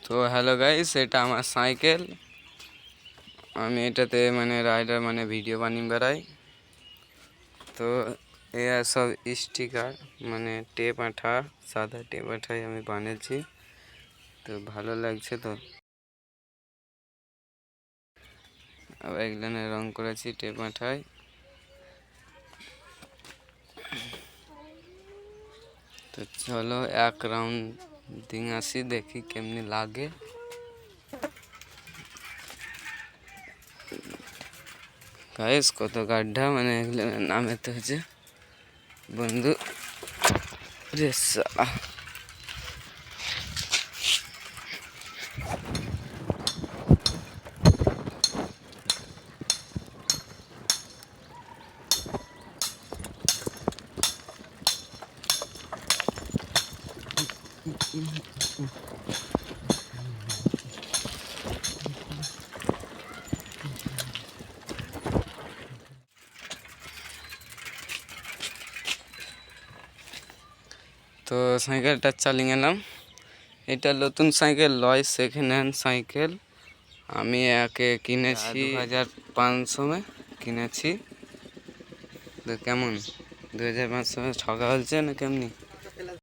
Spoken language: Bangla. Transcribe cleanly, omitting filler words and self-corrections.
তো হ্যালো গাইস, এটা আমার সাইকেল। আমি এটাতে মানে রাইডার মানে ভিডিও বানিয়ে বেড়াই। তো এর সব স্টিকার মানে টেপ আঠা, সাদা টেপ আঠায় আমি বানিয়েছি। তো ভালো লাগছে। তো আবার এগুলো রং করেছি টেপ আঠায়। তো চলো এক রাউন্ড দিন আসি, দেখি কেমনি লাগে। গাইস কত গাড্ডা, মানে এগুলো নামেতে হচ্ছে বন্ধু রেসা। তো সাইকেলটা চালিয়ে গেলাম। এটা নতুন সাইকেল লয়, সেকেন্ড হ্যান্ড সাইকেল। আমি একে কিনেছি 2500 কিনেছি। তো কেমন 2500 ঠকা হচ্ছে না কেমনি?